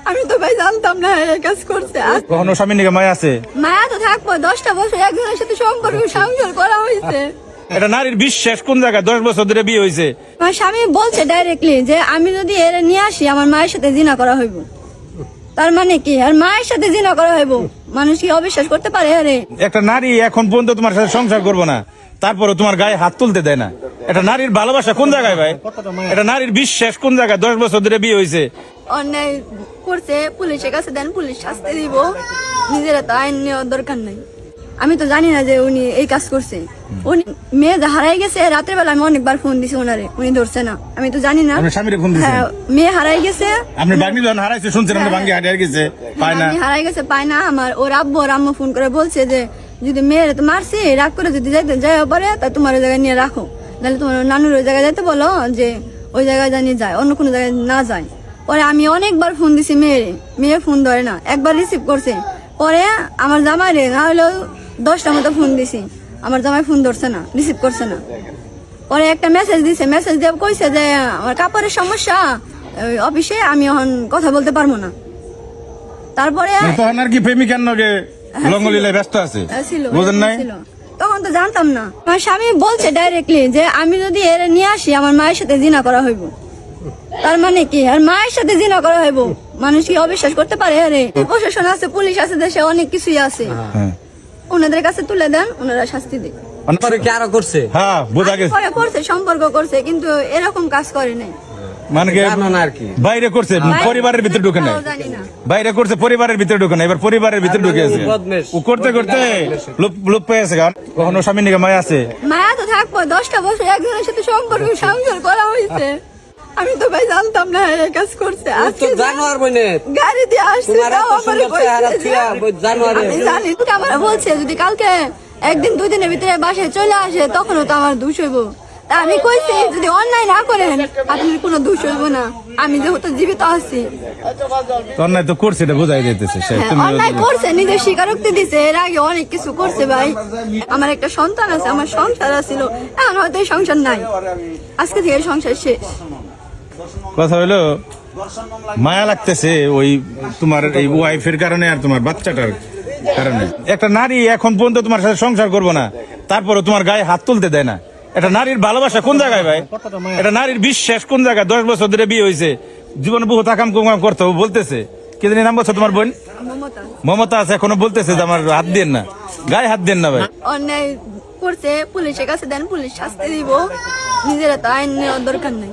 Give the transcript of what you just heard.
আমি তো ভাই জানতাম না এই কাজ করছে। কখনো স্বামীর নিকে মায়া আছে? মায়া তো থাকবো, 10টা বছর একজনের সাথে সম্পর্ক সংসার করা হয়েছে। এটা নারীর বিশ্বাস কোন জায়গায়? 10 বছর ধরে বিয়ে হয়েছে। আমার স্বামী বলছে ডাইরেক্টলি যে আমি যদি এর নিয়ে আসি আমার মায়ের সাথে জিনা করা হইব। তার মানে কি আর মায়ের সাথে জিনা করা হইব? মানুষ কি অবিশ্বাস করতে পারে? আরে একটা নারী এখন পর্যন্ত তোমার সাথে সংসার করবো না, তারপরে তোমার গায়ে হাত তুলতে দেয় না। এটা নারীর ভালোবাসা কোন জায়গায় ভাই? এটা নারীর বিশ্বাস কোন জায়গায়? 10 বছর ধরে বিয়ে হয়েছে। অন্যায় করছে, পুলিশের কাছে দেন, পুলিশ শাস্তি দিব। নিজেরা তো আইন নেওয়ার দরকার নাই। আমি তো জানি না যে উনি এই কাজ করছে। উনি মেয়ে হারাই গেছে, রাতের বেলা আমি অনেকবার ফোন দিছি ওনারে, উনি ধরছে না। আমি তো জানি না। আপনার স্বামীরে ফোন দিছেন? হ্যাঁ, মেয়ে হারাই গেছে। আপনি বাগনি যখন হারাইছে শুনছেন, আপনি বাঙ্গি হারিয়ে গেছে, পায় না। হারাই গেছে, পায় না। আমার ওর আব্বু আর আম্মু ফোন করে বলছে যে যদি মেয়ের তো মারছি, রাগ করে যদি যাইতে যাই পারে তা তোমার ওই জায়গায় নিয়ে রাখো, তাহলে তোমার নানুর ওই জায়গায় যাইতে বলো যে ওই জায়গায় জানিয়ে যায়, অন্য কোনো জায়গায় না যায়। পরে আমি অনেকবার ফোন দিছি মেয়েরে, মেয়ে ফোন ধরে না, একবার রিসিভ করছে। পরে আমার জামাইরে না হলেও 10টা মতো ফোন দিছি, আমার জামাই ফোন ধরছে না, রিসিভ করছে না। পরে একটা মেসেজ দিছে, মেসেজ দিয়ে কইছে যে আমার কাপড়ের সমস্যা অফিসে, আমি এখন কথা বলতে পারবো না। তারপরে তখন আর কি প্রেমিকার নগে লঙ্গলীলায় ব্যস্ত আছে, বুঝেন নাই? তখন তো জানতাম না। আমার স্বামী বলছে ডাইরেক্টলি যে আমি যদি এর নিয়ে আসি আমার মায়ের সাথে জিনা করা হইব। তার মানে কি আর মায়ের সাথে জিনা করা হইব? মানুষ কি অবিশ্বাস করতে পারে? আরে প্রশাসন আছে, পুলিশ আছে, দেশে অনেক কিছুই আছে। ওনাদের কাছে তুলে দেন, ওনারা শাস্তি দেয়। হ্যাঁ, বোঝা গেছে। পরে করছে, সম্পর্ক করছে, কিন্তু এরকম কাজ করে নাই। মানে কি বাইরে করছে, পরিবারের ভিতরে ঢুকে নাই। জানি না বাইরে করছে, পরিবারের ভিতরে ঢুকে নাই। এবার পরিবারের ভিতরে ঢুকে আছে, ও করতে করতে লোপ পেয়ে আছে। কখনো স্বামীর নিকে মায়া আছে? মায়া তো থাকবো, 10টা বছর একজনের সাথে সম্পর্ক সংসার করা হয়েছে। আমি তো ভাই জানতাম না এই কাজ করছে। গাড়ি দিয়ে আসছে, আমি জানি। আমার বলছে যদি কালকে 1 দিন 2 দিনের ভিতরে বাসায় চলে আসে তখনও তো আমার দোষ হইব। তা আমি কইছি যদি অন্যায় না করেন আপনার কোনো দোষ হইব না, আমি যেহেতু জীবিত আছি। অন্যায় তো করছে, এটা বোঝাই দিতেছে। অন্যায় করছে, নিজের স্বীকারোক্তি দিছে। এর আগে অনেক কিছু করছে ভাই। আমার একটা সন্তান আছে, আমার সংসার ছিল, এখন হয়তো এই সংসার নাই। আজকে থেকে সংসার শেষ। কথা হলো মায়া লাগতেছে ওই তোমার এই ওয়াইফের কারণে আর তোমার বাচ্চাটার কারণে। একটা নারী এখন পর্যন্ত তোমার সাথে সংসার করবো না, তারপরে তোমার গায়ে হাত তুলতে দেয় না। এটা নারীর ভালোবাসা কোন জায়গায় ভাই? এটা নারীর বিশ্বাস কোন জায়গায়? 10 বছর ধরে বিয়ে হয়েছে, জীবনে বহু তাকাম কুমাম করতে বলতেছে। কি জানি নাম বলছো তোমার বোন? মমতা আছে, এখনো বলতেছে যে আমার হাত দেন না, গায়ে হাত দেন না ভাই। অন্যায় করছে, পুলিশের কাছে দেন, পুলিশ শাস্তি দিব। নিজেরা তো আইন নেওয়ার দরকার নাই।